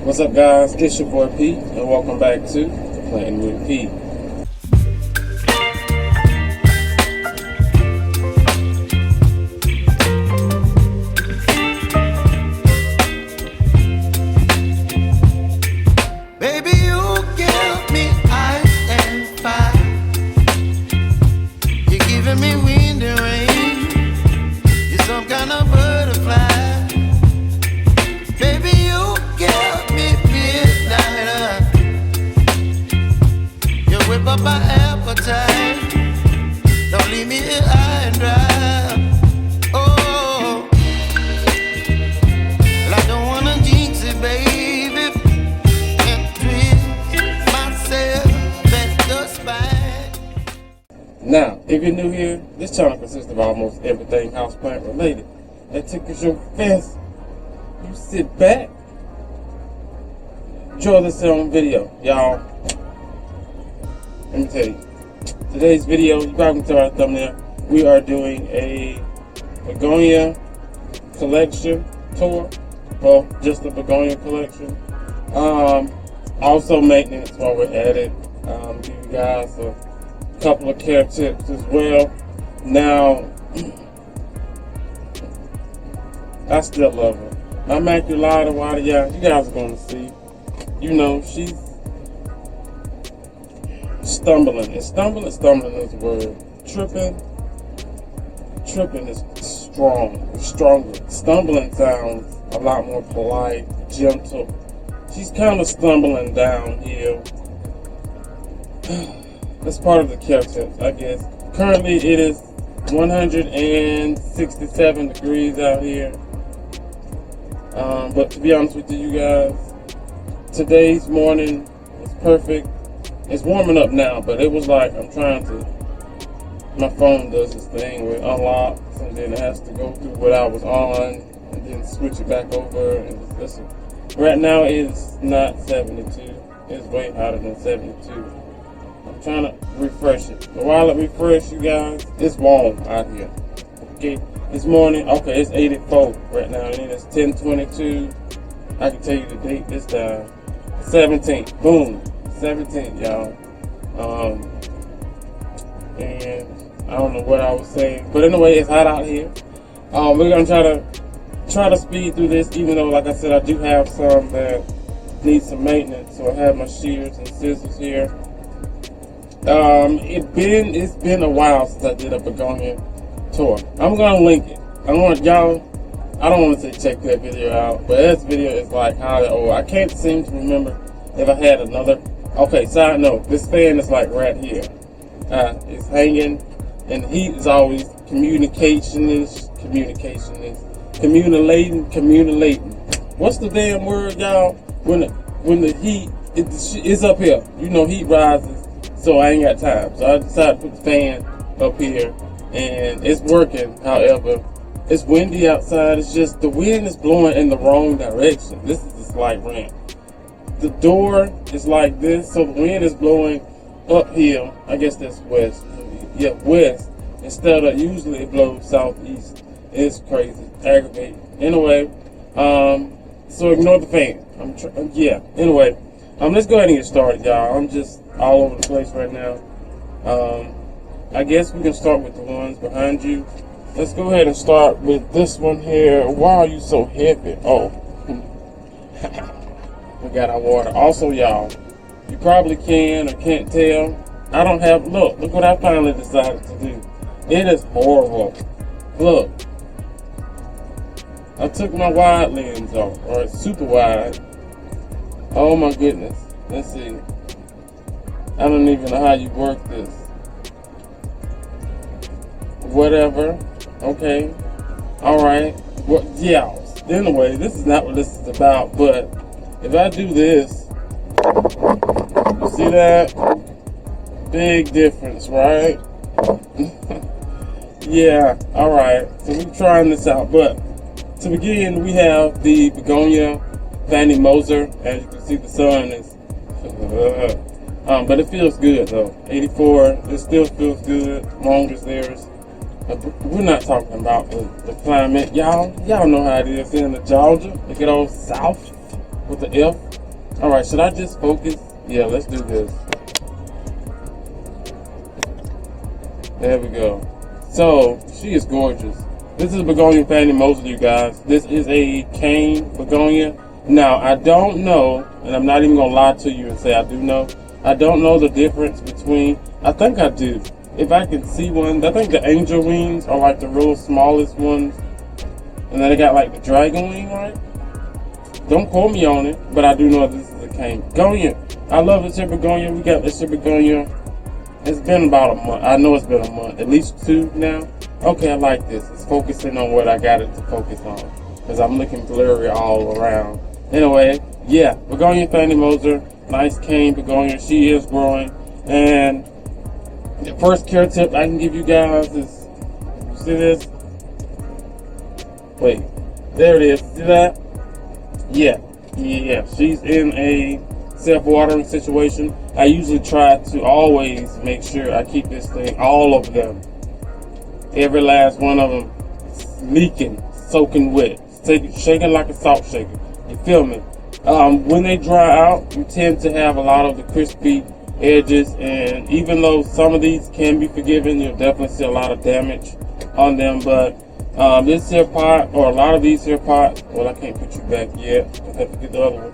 What's up, guys? It's your boy Pete, and welcome back to Planting with Pete. Baby, you give me ice and fire. You're giving me wind and rain. You're some kind of butterfly. Baby, you give me midnight. You whip up my appetite. Don't leave me here high and dry. Oh, well, I don't wanna jinx it, baby, and twist myself at the spine. Now, if you're new here, this channel consists of almost everything houseplant related. That tickles your fancy. You sit back, enjoy this video, y'all. Let me tell you, today's video, you probably can tell our thumbnail, we are doing a Begonia collection tour. Well, just the Begonia collection. Also maintenance while we're at it. Give you guys a couple of care tips as well. Now, I still love her. My Macul water, y'all, you guys are going to see. You know, she's stumbling. And stumbling is the word. Tripping is strong. It's stronger. Stumbling sounds a lot more polite, gentle. She's kind of stumbling downhill. That's part of the care tips, I guess. Currently, it is 167 degrees out here. But to be honest with you guys, today's morning was perfect. It's warming up now, but it was like my phone does this thing where it unlocks and then it has to go through what I was on and then switch it back over. And listen, right now it's not 72. It's way hotter than 72. I'm trying to refresh it. But while it refreshes, you guys, it's warm out here. Okay. This morning, okay, it's 84 right now, and it's 10:22. I can tell you the date this time. 17th, boom, 17th, y'all. And I don't know what I was saying, but anyway, it's hot out here. We're gonna try to speed through this, even though, like I said, I do have some that need some maintenance. So I have my shears and scissors here. It's been a while since I did a Begonia tour. I'm gonna link it. I don't want to say check that video out, but this video is like highly old. I can't seem to remember if I had another. Okay, side note, this fan is like right here. It's hanging, and the heat is always communicating. What's the damn word, y'all? When the heat is up here, you know, heat rises. So I ain't got time. So I decided to put the fan up here. And it's working. However, it's windy outside. It's just the wind is blowing in the wrong direction. This is a slight rant. The door is like this, so the wind is blowing uphill. I guess that's west. Yeah, west. Instead of usually it blows southeast. It's crazy, aggravating. Anyway, so ignore the fan. Anyway, let's go ahead and get started, y'all. I'm just all over the place right now. I guess we can start with the ones behind you. Let's go ahead and start with this one here. Why are you so heavy? Oh, we got our water. Also, y'all, you probably can or can't tell. I don't have, look what I finally decided to do. It is horrible. Look, I took my wide lens off, or it's super wide. Oh my goodness. Let's see. I don't even know how you work this. Whatever. Okay. Alright. Well, yeah. Anyway, this is not what this is about, but if I do this, you see that? Big difference, right? Yeah. Alright. So we're trying this out, but to begin, we have the Begonia Fanny Moser. As you can see, the sun is but it feels good though. 84, it still feels good, long as there's we're not talking about the climate. Y'all know how it is in the Georgia. They get all south with the F. Alright, should I just focus? Yeah, let's do this. There we go. So, she is gorgeous. This is Begonia Fanny Mosley, you guys. This is a cane begonia. Now, I don't know, and I'm not even going to lie to you and say I do know. I don't know the difference between, I think I do. If I can see one, I think the angel wings are like the real smallest ones. And then they got like the dragon wing, right? Don't quote me on it, but I do know this is a cane begonia. I love this here begonia. We got this here begonia. It's been about a month. I know it's been a month, at least 2 now. Okay, I like this. It's focusing on what I got it to focus on, because I'm looking blurry all around. Anyway, yeah, Begonia Fanny Moser, nice cane begonia. She is growing. And the first care tip I can give you guys is, you see this? Wait, there it is. See that? Yeah, she's in a self-watering situation. I usually try to always make sure I keep this thing, all of them, every last one of them, leaking, soaking wet, shaking like a salt shaker. You feel me? When they dry out, you tend to have a lot of the crispy edges, and even though some of these can be forgiven, you'll definitely see a lot of damage on them. But this here pot, or a lot of these here pots, well, I can't put you back yet. I have to get the other one.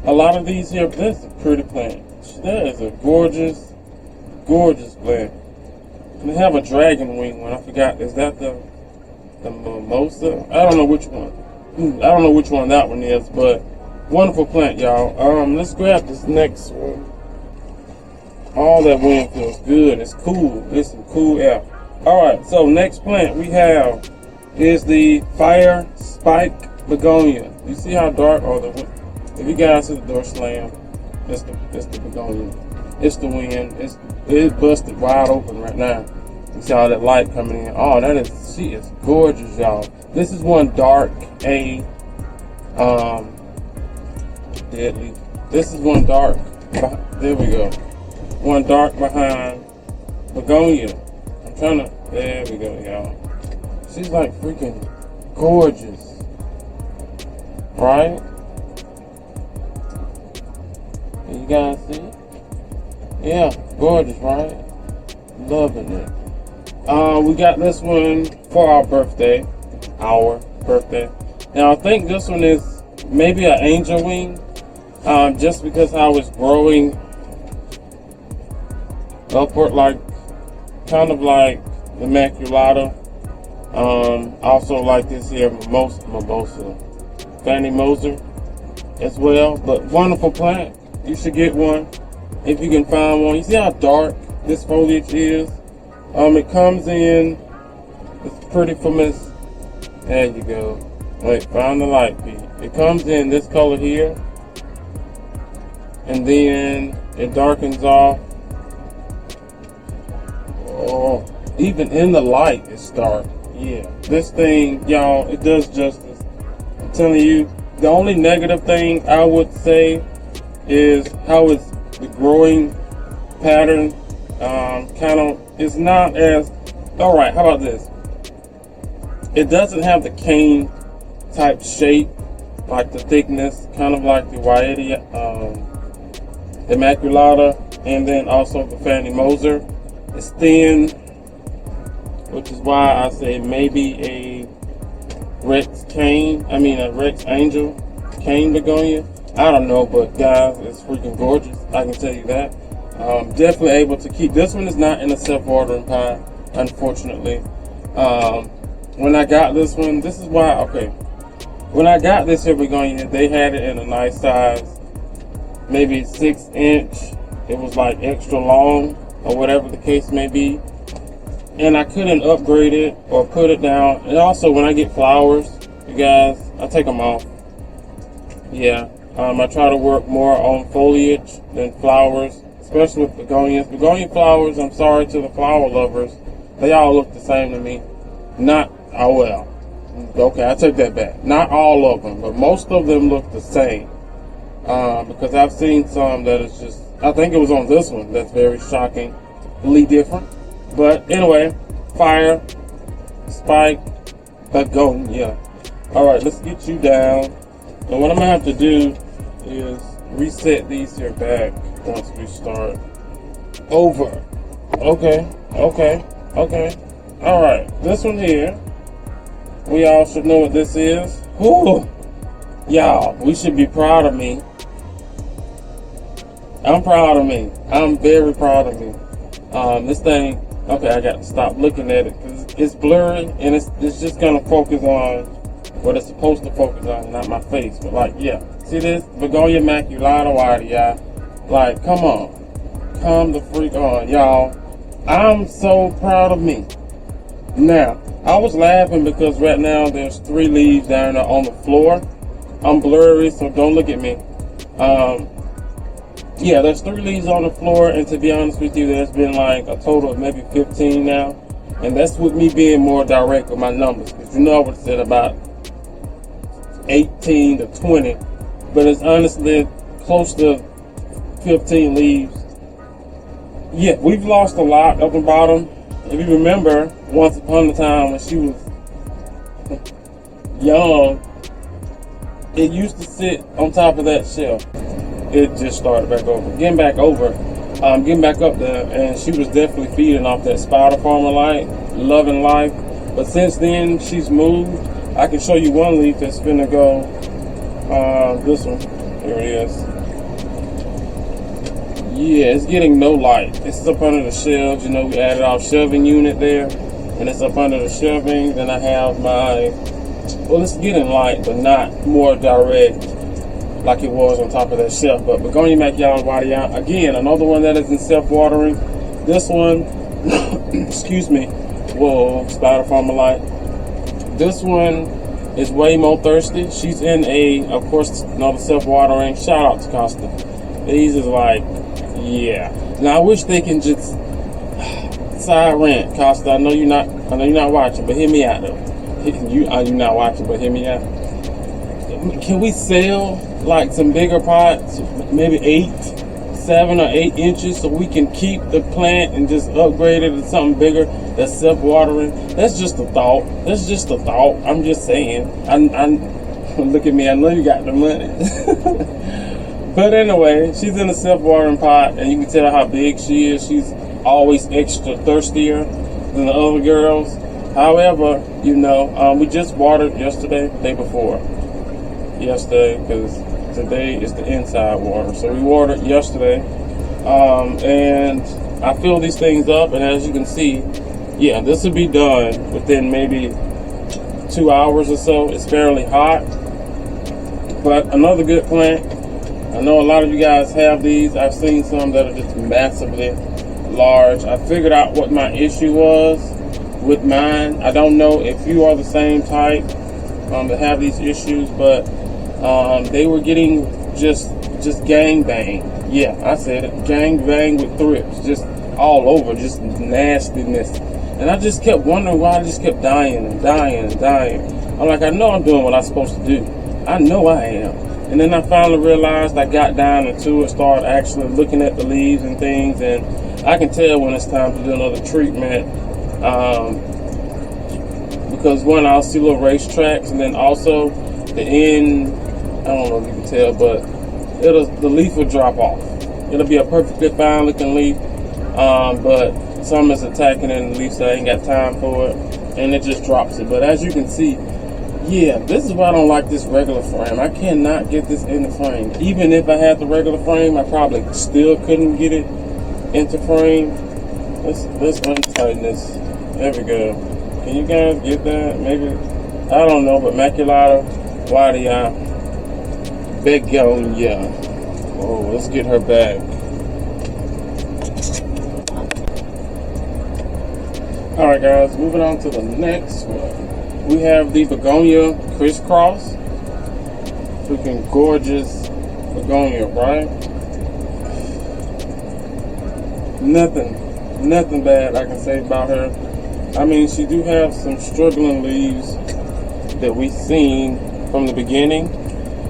A lot of these here, that's a pretty plant. That is a gorgeous, gorgeous plant. And they have a dragon wing one. I forgot. Is that the mimosa? I don't know which one. I don't know which one that one is, but wonderful plant, y'all. Let's grab this next one. All that wind feels good. It's cool. It's some cool air. Alright, so next plant we have is the fire spike begonia. You see how dark, or if you guys see the door slam, it's the begonia. It's the wind. It's busted wide open right now. You see all that light coming in. Oh, she is gorgeous, y'all. This is one dark deadly. This is one dark. There we go. One dark behind begonia. I'm trying to. There we go, y'all. She's like freaking gorgeous, right? You guys see? Yeah, gorgeous, right? Loving it. We got this one for our birthday. Now I think this one is maybe an angel wing, just because how it's growing upward, like kind of like the maculata. Also like this here mimosa, Fanny Moser as well. But wonderful plant. You should get one if you can find one. You see how dark this foliage is? It comes in, it's pretty famous. There you go. Wait, find the light, Pete. It comes in this color here, and then it darkens off. Oh, even in the light it's dark. Yeah, this thing, y'all, it does justice. I'm telling you, the only negative thing I would say is how it's the growing pattern. Kind of, it's not as, all right, how about this? It doesn't have the cane type shape, like the thickness, kind of like the Wyatia, Immaculata, and then also the Fanny Moser. It's thin, which is why I say maybe a Rex Angel cane begonia. I don't know, but guys, it's freaking gorgeous. I can tell you that. Definitely able to keep. This one is not in a self-watering pot, unfortunately. When I got this one, this is why, okay. When I got this here begonia, they had it in a nice size, maybe 6 inch. It was like extra long, or whatever the case may be. And I couldn't upgrade it or put it down. And also, when I get flowers, you guys, I take them off. Yeah, I try to work more on foliage than flowers, especially with begonias. Begonia flowers, I'm sorry to the flower lovers, they all look the same to me. Not, oh well, okay, I take that back. Not all of them, but most of them look the same. Because I've seen some that is just, I think it was on this one, that's very shockingly different. But anyway, fire, spike, begonia. All right, let's get you down. And what I'm gonna have to do is reset these here back once we start over. Okay. All right, this one here, we all should know what this is. Whew. Y'all, we should be proud of me. I'm proud of me. I'm very proud of me. This thing, okay, I got to stop looking at it because it's blurry and it's just gonna focus on what it's supposed to focus on, not my face. But like, yeah, see this? Begonia Macul, y'all. Like, come on. Come the freak on, y'all. I'm so proud of me. Now, I was laughing because right now there's 3 leaves down there on the floor. I'm blurry, so don't look at me. Yeah, there's 3 leaves on the floor, and to be honest with you, there's been like a total of maybe 15 now. And that's with me being more direct with my numbers. Because you know I would have said about 18 to 20. But it's honestly close to 15 leaves. Yeah, we've lost a lot up and bottom. If you remember, once upon a time when she was young, it used to sit on top of that shelf. It just started back over. Getting back up there, and she was definitely feeding off that spider farmer light, loving life. But since then, she's moved. I can show you one leaf that's finna go. This one. Here it is. Yeah, it's getting no light. It's up under the shelves. You know, we added our shelving unit there, and it's up under the shelving. Then I have my, well, it's getting light, but not more direct like it was on top of that shelf. But Begonia Macul, again, another one that isn't self-watering. This one, excuse me, whoa, spider farmer light. This one is way more thirsty. She's in of course, another self-watering. Shout out to Costa. These is like, yeah. Now I wish they can just side rant, Costa. I know you're not watching, but hear me out though. You're not watching, but hear me out. Can we sell like some bigger pots, maybe 7 or 8 inches, so we can keep the plant and just upgrade it to something bigger that's self-watering? That's just a thought. I'm just saying. Look at me. I know you got the money. But anyway, she's in a self-watering pot, and you can tell how big she is. She's always extra thirstier than the other girls. However, you know, we just watered yesterday, day before. Yesterday, because today is the inside water. So we watered yesterday, and I fill these things up, and as you can see, yeah, this will be done within maybe 2 hours or so. It's fairly hot, but another good plant. I know a lot of you guys have these. I've seen some that are just massively large. I figured out what my issue was with mine. I don't know if you are the same type that have these issues, but they were getting just gang bang. Yeah, I said it. Gang bang with thrips, just all over, just nastiness. And I just kept wondering why I just kept dying. I'm like, I know I'm doing what I'm supposed to do. I know I am. And then I finally realized, I got down into it, started actually looking at the leaves and things, and I can tell when it's time to do another treatment. Because one, I'll see little racetracks, and then also the end, I don't know if you can tell, but the leaf will drop off. It'll be a perfectly fine looking leaf, but some is attacking it and the leaf, so I ain't got time for it, and it just drops it. But as you can see, yeah, this is why I don't like this regular frame. I cannot get this in the frame. Even if I had the regular frame, I probably still couldn't get it into frame. Let's untighten this. There we go. Can you guys get that? Maybe, I don't know, but Maculata, Begonia. Oh, let's get her back. Alright guys, moving on to the next one. We have the Begonia Criss. Freaking gorgeous Begonia, right? Nothing bad I can say about her. I mean, she do have some struggling leaves that we've seen from the beginning.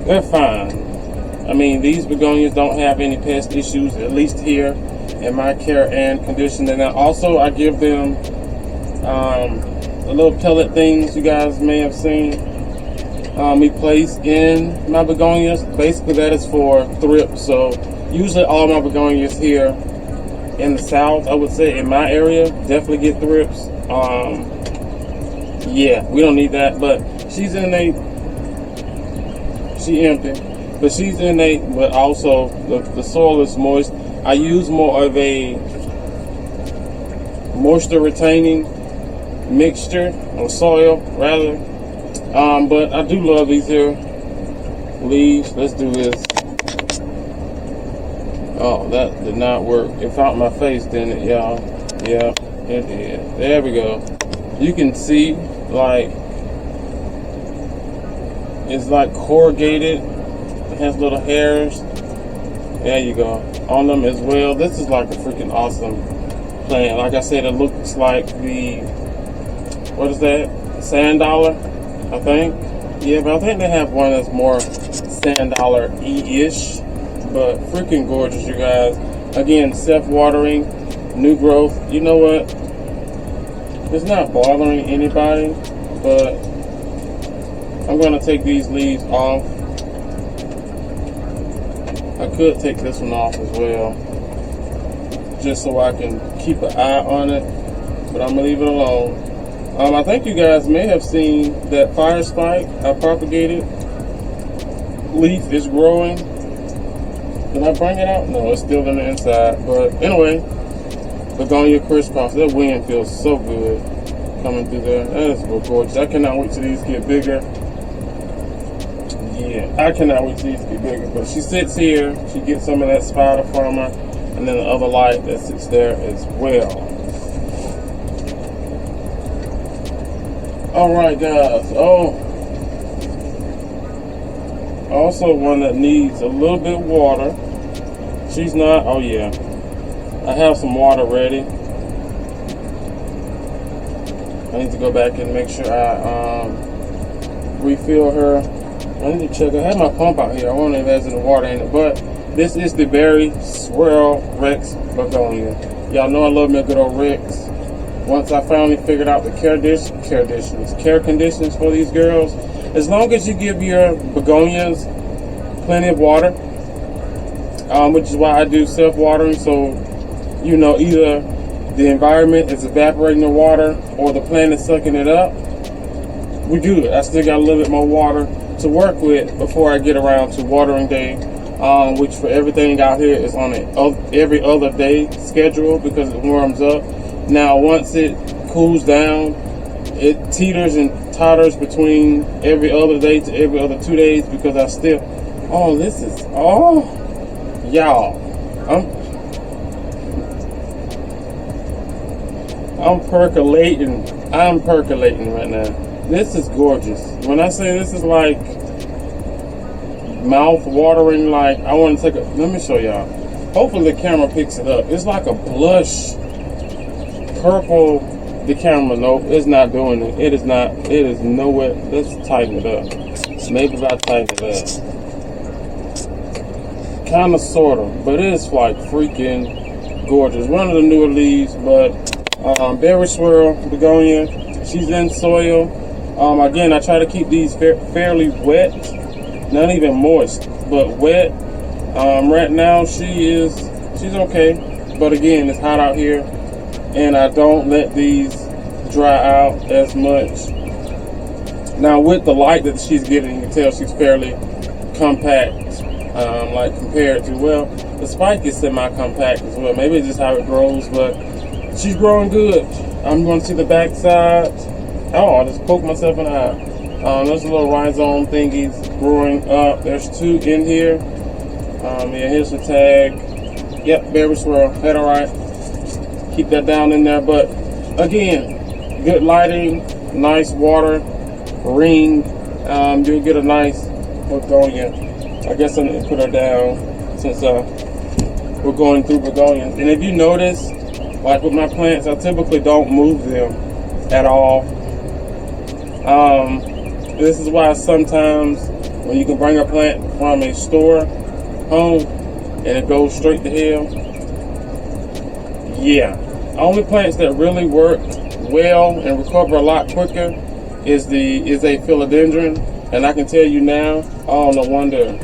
They're fine. I mean, these begonias don't have any pest issues, at least here in my care and condition. And also I give them the little pellet things you guys may have seen. we place in my begonias. Basically, that is for thrips. So usually all my begonias here in the south, I would say in my area, definitely get thrips. Yeah, we don't need that, but she's innate. She empty, but she's innate. But also the soil is moist. I use more of a moisture retaining mixture or soil rather. But I do love these here leaves. Let's do this. Oh, that did not work. It found my face, didn't it, y'all? Yeah, it did. There we go. You can see, like, it's like corrugated. It has little hairs. There you go. On them as well. This is like a freaking awesome plant. Like I said, it looks like the, what is that? Sand dollar, I think. Yeah, but I think they have one that's more sand dollar-y-ish. But freaking gorgeous, you guys. Again, self-watering, new growth. You know what? It's not bothering anybody, but I'm going to take these leaves off. I could take this one off as well, just so I can keep an eye on it, but I'm going to leave it alone. I think you guys may have seen that fire spike I propagated. Leaf is growing. Did I bring it out? No, it's still in the inside. But anyway, Begonia crisscross. That wind feels so good coming through there. That is gorgeous. I cannot wait till these get bigger. Yeah, I cannot wait till these get bigger. But she sits here. She gets some of that spider from her. And then the other light that sits there as well. Alright, guys. Also one that needs a little bit of water. She's not, oh yeah. I have some water ready. I need to go back and make sure I refill her. I need to check. I have my pump out here. I wonder if there's any water in it. But this is the Berry Swirl Rex Begonia. Y'all know I love me a good old Rex. Once I finally figured out the care conditions for these girls, as long as you give your begonias plenty of water, which is why I do self-watering, so you know either the environment is evaporating the water or the plant is sucking it up, we're good. I still got a little bit more water to work with before I get around to watering day, which for everything out here is on an every other day schedule because it warms up. Now once it cools down, it teeters and totters between every other day to every other 2 days because I still, y'all, I'm percolating right now. This is gorgeous. When I say this is like mouth watering, like I want to take a, let me show y'all. Hopefully the camera picks it up. It's like a blush purple. The camera, nope, it's not doing it. It is not, it is nowhere. Let's tighten it up. Maybe if I tighten it up. Kind of, sort of, but it is like freaking gorgeous. One of the newer leaves, but Berry Swirl Begonia. She's in soil. Again, I try to keep these fairly wet, not even moist, but wet. Right now she's okay, but again, it's hot out here. And I don't let these dry out as much. Now with the light that she's getting, you can tell she's fairly compact, like compared to, well, the spike is semi-compact as well. Maybe it's just how it grows, but she's growing good. I'm going to see the back side. Oh, I just poked myself in the eye. There's a little rhizome thingies growing up. There's 2 in here. Yeah, here's the tag. Yep, Berry Swirl. That all right. Keep that down in there, but again, good lighting, nice water, ring. You'll get a nice begonia. I guess I'm gonna put her down since we're going through begonias. And if you notice, like with my plants, I typically don't move them at all. This is why sometimes when you can bring a plant from a store home and it goes straight to hell. Yeah, only plants that really work well and recover a lot quicker is a philodendron. And I can tell you now, oh, no wonder.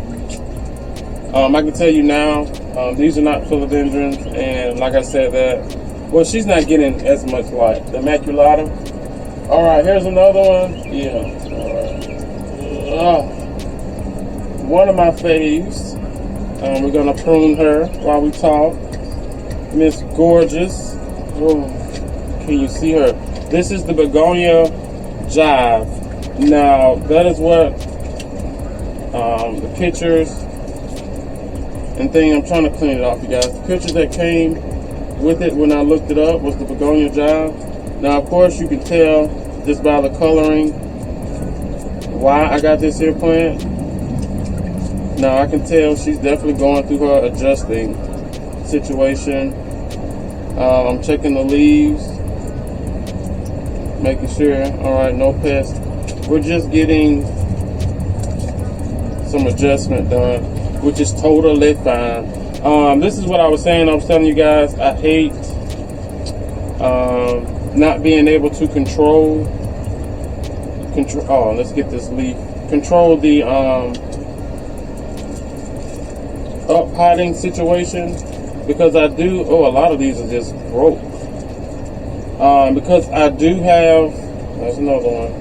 I can tell you now, these are not philodendrons, and like I said that, well, she's not getting as much light. The Maculata. All right, here's another one. Yeah. All right. One of my faves. We're gonna prune her while we talk. Miss Gorgeous. Oh, can you see her? This is the Begonia Jive. Now that is what the pictures and thing. I'm trying to clean it off, you guys. The pictures that came with it when I looked it up was the Begonia Jive. Now, of course, you can tell just by the coloring why I got this here plant. Now, I can tell she's definitely going through her adjusting situation. I'm checking the leaves, making sure, all right, no pests. We're just getting some adjustment done, which is totally fine. This is what I was saying. I was telling you guys, I hate not being able to control. Oh, let's get this leaf. Control the up potting situation, because I do. Oh, a lot of these are just broke. Because I do have. There's another one.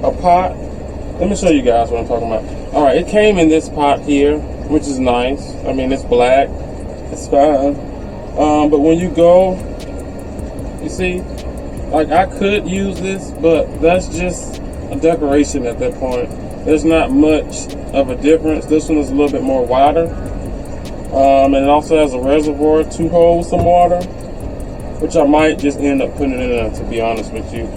A pot. Let me show you guys what I'm talking about. All right, it came in this pot here, which is nice. I mean, it's black. It's fine. But when you go, you see, like I could use this, but that's just a decoration at that point. There's not much of a difference. This one is a little bit more wider. And it also has a reservoir to hold some water, which I might just end up putting it in there, to be honest with you.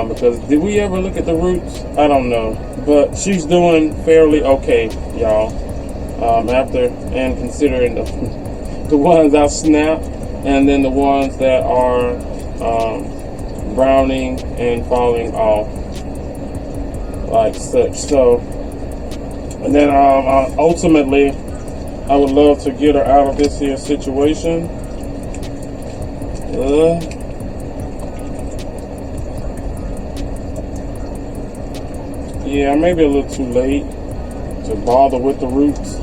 Because did we ever look at the roots? I don't know. But she's doing fairly okay, y'all. After and considering the ones I snapped, and then the ones that are browning and falling off like such. So, and then ultimately, I would love to get her out of this here situation. Yeah, maybe a little too late to bother with the roots.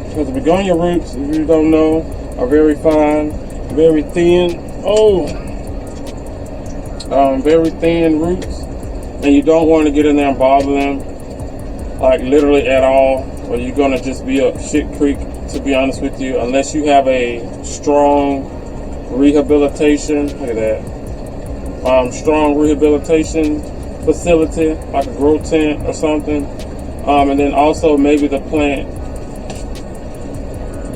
Because the begonia roots, if you don't know, are very fine, very thin. Oh, very thin roots. And you don't want to get in there and bother them, like literally at all, or you're going to just be up shit creek, to be honest with you, unless you have a strong rehabilitation. Look at that. Strong rehabilitation facility, like a grow tent or something. And then also maybe the plant.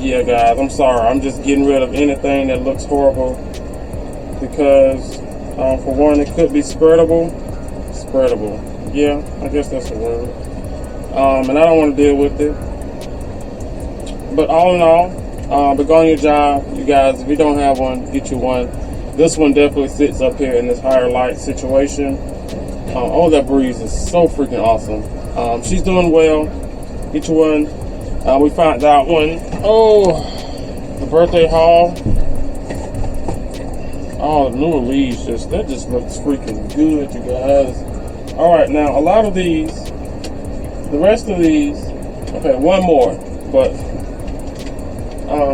Yeah, guys, I'm sorry. I'm just getting rid of anything that looks horrible, because for one, it could be spreadable. Yeah, I guess that's the word. And I don't want to deal with it. But all in all, Begonia Jive, you guys, if you don't have one, get you one. This one definitely sits up here in this higher light situation. Oh, that breeze is so freaking awesome. She's doing well. Get you one. We found out one. Oh, the birthday haul. Oh, the newer leaves, that just looks freaking good, you guys. All right, now a lot of these, the rest of these, okay, one more, but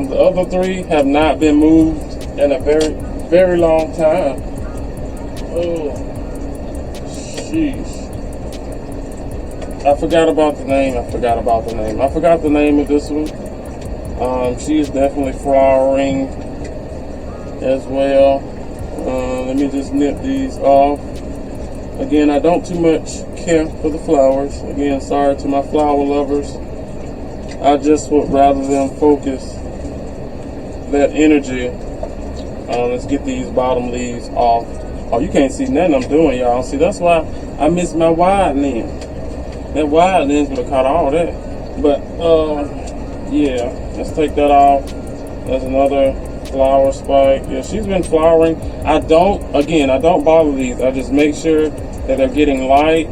the other three have not been moved in a very, very long time. Oh, jeez. I forgot about the name. I forgot the name of this one. She is definitely flowering as well. Let me just nip these off. Again, I don't too much care for the flowers. Again, sorry to my flower lovers. I just would rather them focus that energy. Let's get these bottom leaves off. Oh, you can't see nothing I'm doing, y'all. See, that's why I miss my wide lens. That wide lens would have caught all that. But, yeah, let's take that off. There's another flower spike. Yeah, she's been flowering. I don't bother these. I just make sure that they're getting light.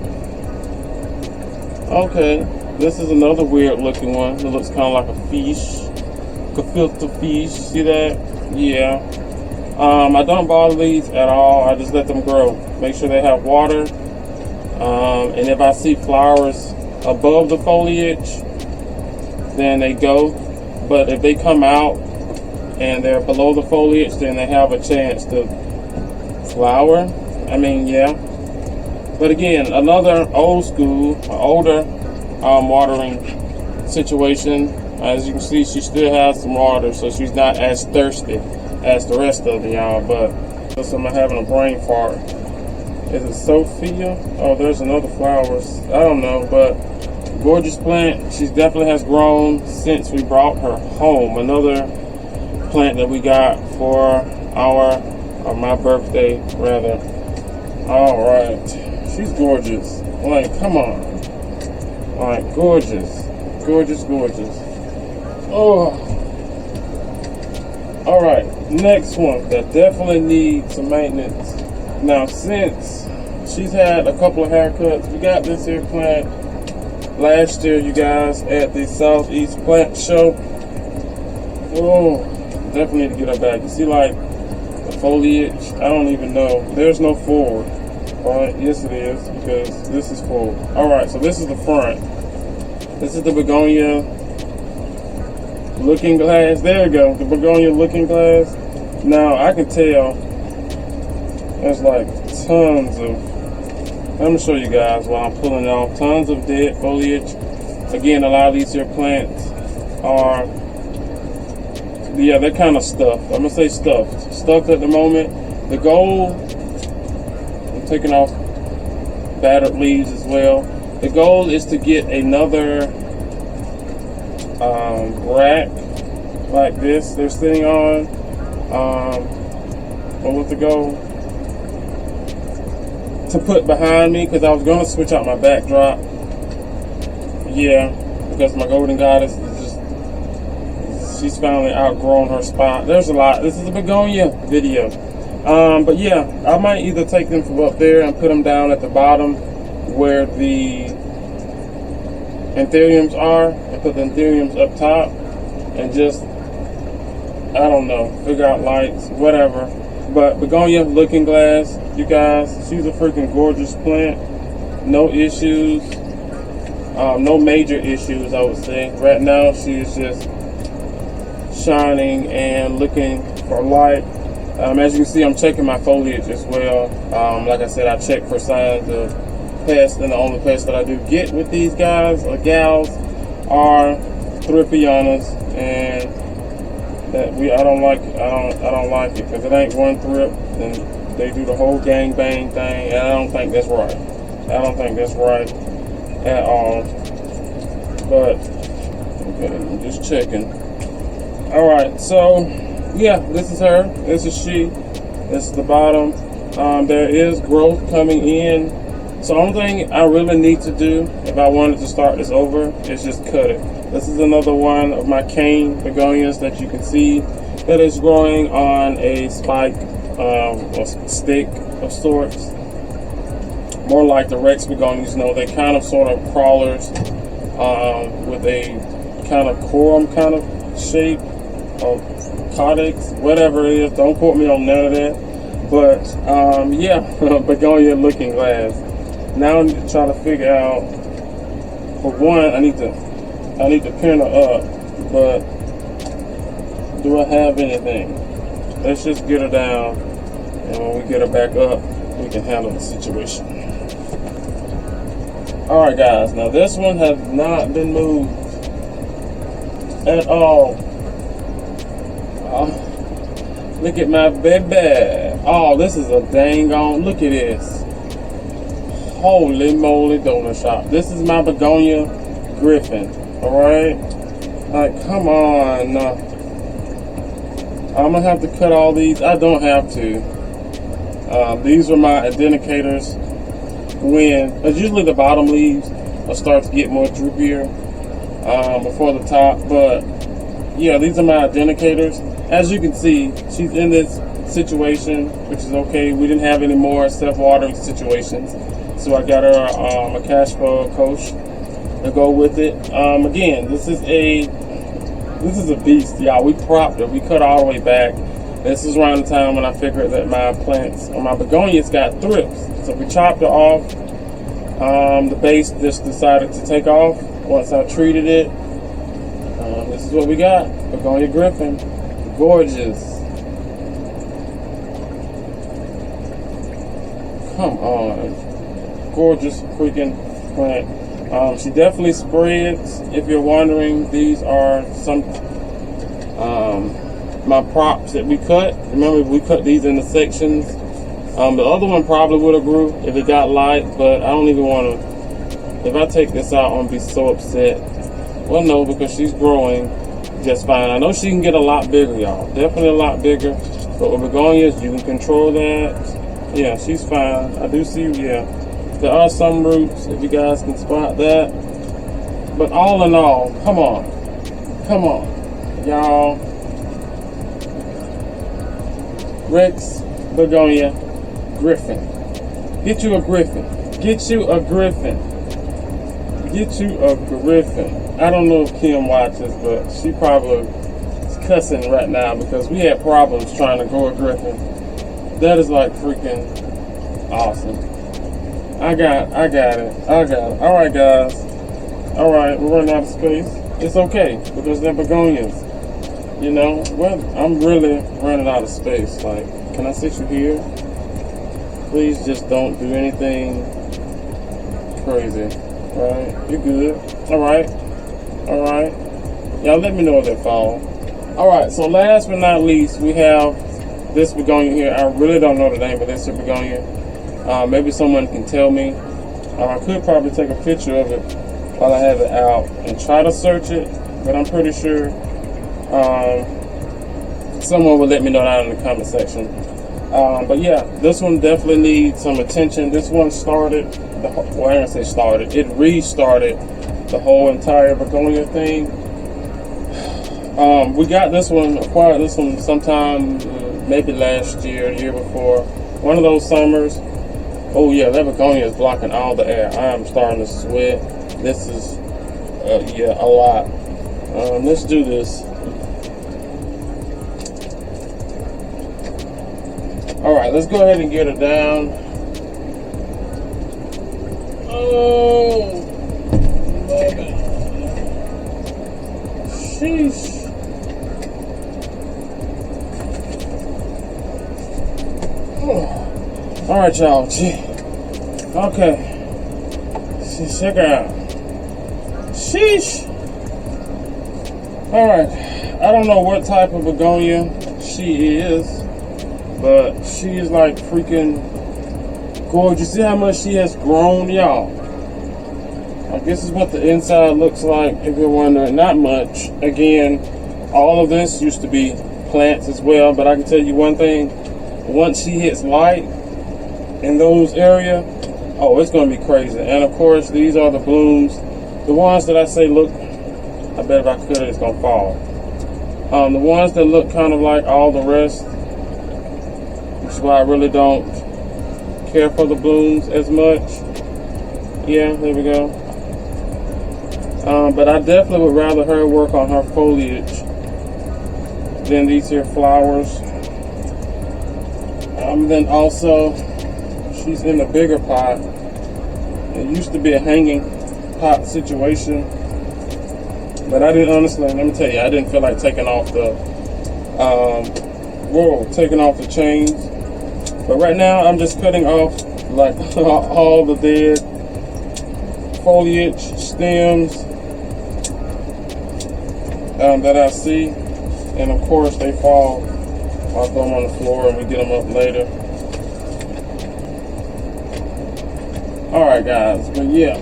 Okay, this is another weird looking one. It looks kind of like a fish, like a filter fish. See that? Yeah. I don't bother these at all. I just let them grow. Make sure they have water. And if I see flowers above the foliage, then they go. But if they come out and they're below the foliage, then they have a chance to flower. I mean, yeah. But again, another old school, older watering situation. As you can see, she still has some water, so she's not as thirsty as the rest of them, y'all. But I'm having a brain fart. Is it Sophia? Oh, there's another flowers. I don't know, but gorgeous plant. She definitely has grown since we brought her home. Another plant that we got for my birthday, rather. All right, she's gorgeous. Like, come on. Like, gorgeous, gorgeous, gorgeous. Oh. All right, next one that definitely needs some maintenance. Now, since she's had a couple of haircuts, we got this here plant last year, you guys, at the Southeast Plant Show. Oh, definitely need to get her back. You see, like, the foliage, I don't even know. There's no forward. All right, yes it is, because this is forward. All right, so this is the front. This is the Begonia Looking Glass. There we go, the Begonia Looking Glass. Now, I can tell there's like tons of, let me show you guys while I'm pulling it off, tons of dead foliage. Again, a lot of these here plants are, yeah, they're kind of stuffed. I'm gonna say stuffed. Stuffed at the moment. The goal, I'm taking off battered leaves as well. The goal is to get another rack like this they're sitting on. What was the goal? To put behind me, because I was going to switch out my backdrop. Yeah, because my golden goddess is just, she's finally outgrown her spot. There's a lot. This is a begonia video. But yeah, I might either take them from up there and put them down at the bottom where the anthuriums are, and put the anthuriums up top, and just, I don't know, figure out lights, whatever. But Begonia Looking Glass, you guys, she's a freaking gorgeous plant. No issues, no major issues, I would say. Right now, she's just shining and looking for light. As you can see, I'm checking my foliage as well. Like I said, I check for signs of pests, and the only pests that I do get with these guys or gals are Thripionas, and that I don't like it because it ain't one thrip and they do the whole gang bang thing, and I don't think that's right. I don't think that's right at all. But okay, I'm just checking. All right, so yeah, this is her. This is she. This is the bottom. There is growth coming in. So the only thing I really need to do if I wanted to start this over is just cut it. This is another one of my cane begonias that you can see that is growing on a spike, or stick of sorts. More like the Rex begonias, you know, they kind of sort of crawlers with a kind of corum kind of shape, or codex, whatever it is. Don't quote me on none of that. But yeah, Begonia Looking Glass. Now I need to try to figure out, for one, I need to pin her up, but do I have anything? Let's just get her down, and when we get her back up, we can handle the situation. Alright guys, now this one has not been moved at all. Look at my baby. Oh, this is a dang on, look at this. Holy moly donut shop. This is my Begonia Griffin. Alright? Like, come on. I'm gonna have to cut all these. I don't have to. These are my indicators when, because usually the bottom leaves will start to get more droopier before the top. But yeah, these are my indicators. As you can see, she's in this situation, which is okay. We didn't have any more self-watering situations. So I got her a cash flow coach to go with it. Again, this is a beast, y'all. We propped her. We cut her all the way back. This is around the time when I figured that my plants or my begonias got thrips. So we chopped it off. The base just decided to take off once I treated it. This is what we got. Begonia Griffin. Gorgeous. Come on. Gorgeous freaking plant. She definitely spreads. If you're wondering, these are some my props that we cut. Remember, we cut these into sections. The other one probably would have grew if it got light, but I don't even want to. If I take this out, I'm going to be so upset. Well, no, because she's growing just fine. I know she can get a lot bigger, y'all. Definitely a lot bigger. But with begonias, you can control that. Yeah, she's fine. I do see, yeah. There are some roots, if you guys can spot that. But all in all, come on. Come on, y'all. Rex Begonia Griffin. Get you a Griffin. Get you a Griffin. Get you a Griffin. I don't know if Kim watches, but she probably is cussing right now because we had problems trying to grow a Griffin. That is like freaking awesome. I got it. All right, guys. All right, we're running out of space. It's okay because they're begonias. You know, well, I'm really running out of space. Like, can I sit you here? Please just don't do anything crazy. All right, you're good. All right. All right. Y'all let me know if they fall. All right, so last but not least, we have this begonia here. I really don't know the name of this begonia. Maybe someone can tell me. I could probably take a picture of it while I have it out and try to search it, but I'm pretty sure someone will let me know down in the comment section. But yeah, this one definitely needs some attention. This one started, well, I ain't gonna say started, it restarted the whole entire begonia thing. We got this one, acquired this one sometime maybe last year, the year before. One of those summers. Oh yeah, that begonia is blocking all the air. I am starting to sweat. This is, yeah, a lot. Let's do this. All right, let's go ahead and get it down. Oh, love it. Sheesh. All right, y'all. Okay. Check her out. Sheesh. All right. I don't know what type of begonia she is, but she is like freaking gorgeous. See how much she has grown, y'all? This is what the inside looks like, if you're wondering. Not much. Again, all of this used to be plants as well, but I can tell you one thing. Once she hits light in those areas, oh, it's going to be crazy. And of course, these are the blooms. The ones that I say look, I bet if I could, it's going to fall. The ones that look kind of like all the rest, which is why I really don't care for the blooms as much. Yeah, there we go. But I definitely would rather her work on her foliage than these here flowers. Then also, she's in the bigger pot. It used to be a hanging pot situation, but I didn't, honestly, let me tell you, I didn't feel like taking off the taking off the chains. But right now, I'm just cutting off like all the dead foliage stems that I see, and of course they fall. I'll throw them on the floor and we get them up later. Alright guys, but yeah,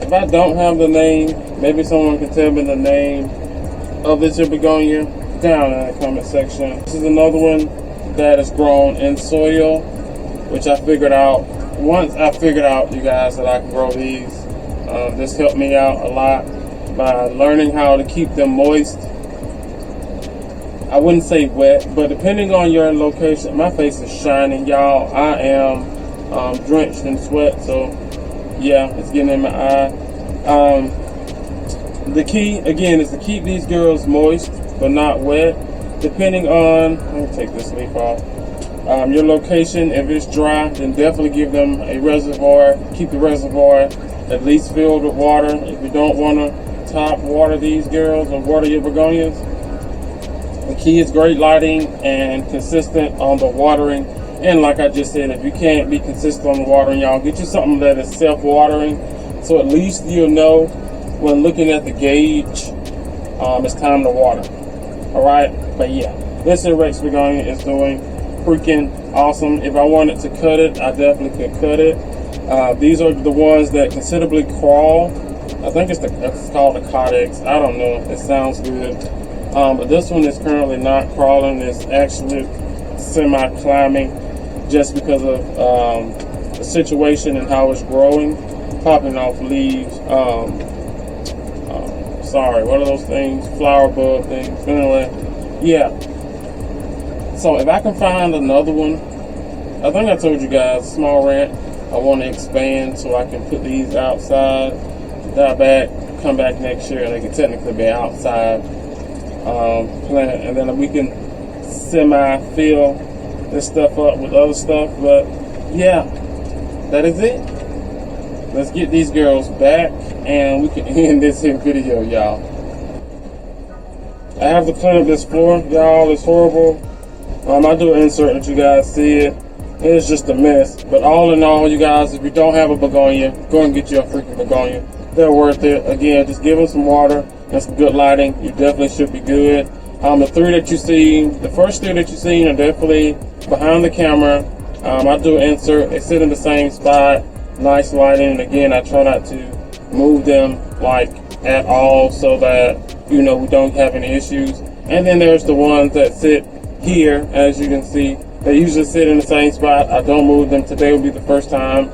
if I don't have the name, maybe someone can tell me the name of this begonia down in the comment section. This is another one that is grown in soil, which I figured out, once I figured out, you guys, that I can grow these. This helped me out a lot by learning how to keep them moist. I wouldn't say wet, but depending on your location, my face is shining, y'all. I am drenched in sweat, so yeah, it's getting in my eye. The key, again, is to keep these girls moist, but not wet. depending on, let me take this leaf off, your location. If it's dry, then definitely give them a reservoir. Keep the reservoir at least filled with water. If you don't want to top water these girls or water your begonias, the key is great lighting and consistent on the watering. And like I just said, if you can't be consistent on the watering, y'all, get you something that is self-watering, so at least you'll know when looking at the gauge, it's time to water. Alright, but yeah, this Rex begonia is doing freaking awesome. If I wanted to cut it, I definitely could cut it. These are the ones that considerably crawl. I think it's called the GHodec. I don't know. It sounds good. But this one is currently not crawling. It's actually semi-climbing just because of the situation and how it's growing, popping off leaves. Sorry, what are those things? Flower bud things. Anyway, yeah. So if I can find another one, I think I told you guys, small rant, I want to expand so I can put these outside, die back, come back next year, and they can technically be outside plant, and then we can semi-fill this stuff up with other stuff. But yeah, that is it. Let's get these girls back and we can end this here video, y'all. I have to clean up this floor, y'all. It's horrible. I do an insert that you guys see it. It's just a mess. But all in all, you guys, if you don't have a begonia, go and get you a freaking begonia. They're worth it. Again, just give them some water and some good lighting. You definitely should be good. The three that you see, the first three that you see are definitely behind the camera. I do an insert. They sit in the same spot. Nice lighting. And again, I try not to move them like at all so that, you know, we don't have any issues. And then there's the ones that sit here, as you can see. They usually sit in the same spot. I don't move them. Today will be the first time.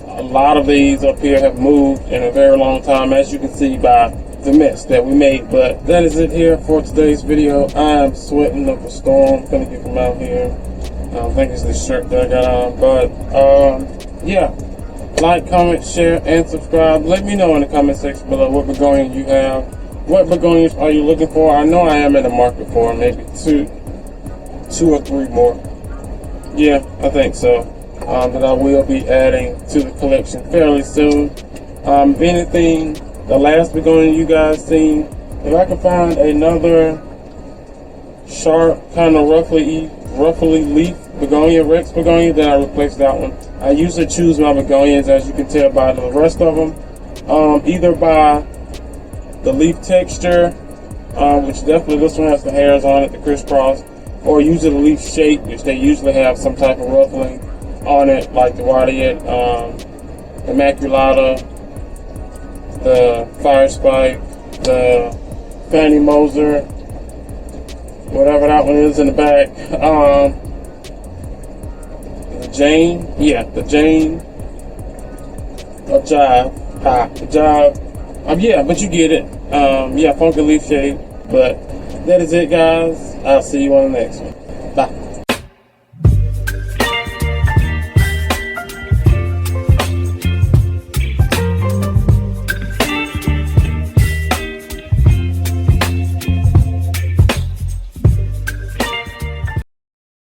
A lot of these up here have moved in a very long time, as you can see by the mess that we made. But that is it here for today's video. I'm sweating up a storm. Gonna get them out here. I think it's this shirt that I got on. But yeah, like, comment, share, and subscribe. Let me know in the comment section below what begonias you have. What begonias are you looking for? I know I am in the market for maybe two or three more. Yeah, I think so. That I will be adding to the collection fairly soon. If anything, the last begonia you guys seen, if I can find another sharp, kind of roughly leaf begonia, Rex begonia, then I replace that one. I usually choose my begonias, as you can tell by the rest of them, either by the leaf texture, which definitely this one has the hairs on it, the crisscross, or usually the leaf shape, which they usually have some type of ruffling on it, like the Radiate, the Maculata, the Fire Spike, the Fanny Moser, whatever that one is in the back, the Jane, yeah, the Jane, or Jive, the Jive, yeah, but you get it, yeah, funky leaf shape. But that is it, guys. I'll see you on the next one. Bye.